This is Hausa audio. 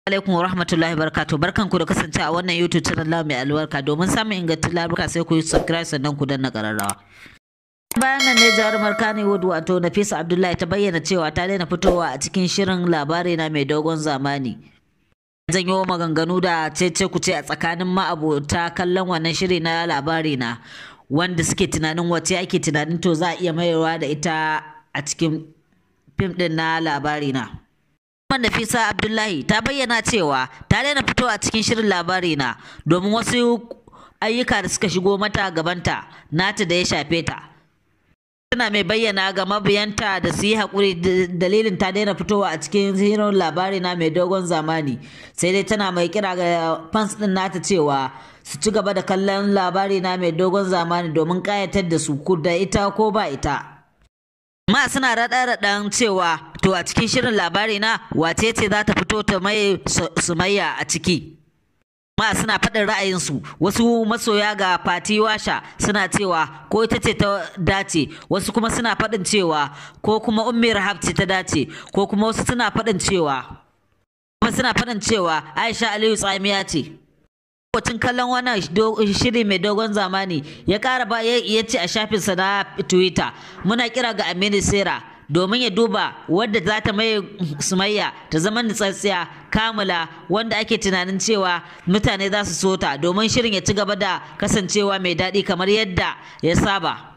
Alaikum wa rahmatullahi barakatuh. Barkanku da kasance a wannan YouTube channel mai albarka. Domin samun ingantattun labaruka sai ku yi subscribe sannan ku danna kararrawa. Bayan nan ne jarumar Kannywood wato Nafisa Abdullahi ta bayyana cewa ta daina fitowa a cikin shirin labari na mai dogon zamani. Janyo maganganu da cece kuce a tsakanin ma'abota kallon wannan shiri na labari na wanda suke tunanin wace ake tunanin to za a iya mayarwa da ita a cikin fim din na labari na. Nafisa Abdullahi ta bayyana cewa ta daina fitowa a cikin shirin labari na domin wasu ayyuka da suka shigo mata gabanta nata da ya shafe ta. Tana mai bayyana ga mabiyanta da su yi haƙuri dalilin ta daina fitowa a cikin shirin labari na mai dogon zamani, sai dai tana mai kira ga fans ɗin nata cewa su ci gaba da kallon labari na mai dogon zamani domin ƙayatar da su da ita ko ba ita. Ma suna raɗa-raɗan cewa to a cikin shirin labari na wace ce za ta fito ta mai Sumayya a ciki. Ma suna faɗin ra'ayinsu, wasu masoya ga Fati Washa suna cewa ko ita ce ta dace, wasu kuma suna faɗin cewa ko kuma Ummi Rahab ce ta dace, ko kuma wasu suna faɗin cewa Aisha Aliyu Tsamiya ce. Lokacin kallon wannan shiri mai dogon zamani ya ce a shafinsa na Twitter, muna kira ga Aminu Sera domin ya duba wadda za ta mai Sumayya ta zama nutsatsiya kamula wanda ake tunanin cewa mutane za su so ta domin shirin ya ci gaba da kasancewa mai daɗi kamar yadda ya saba.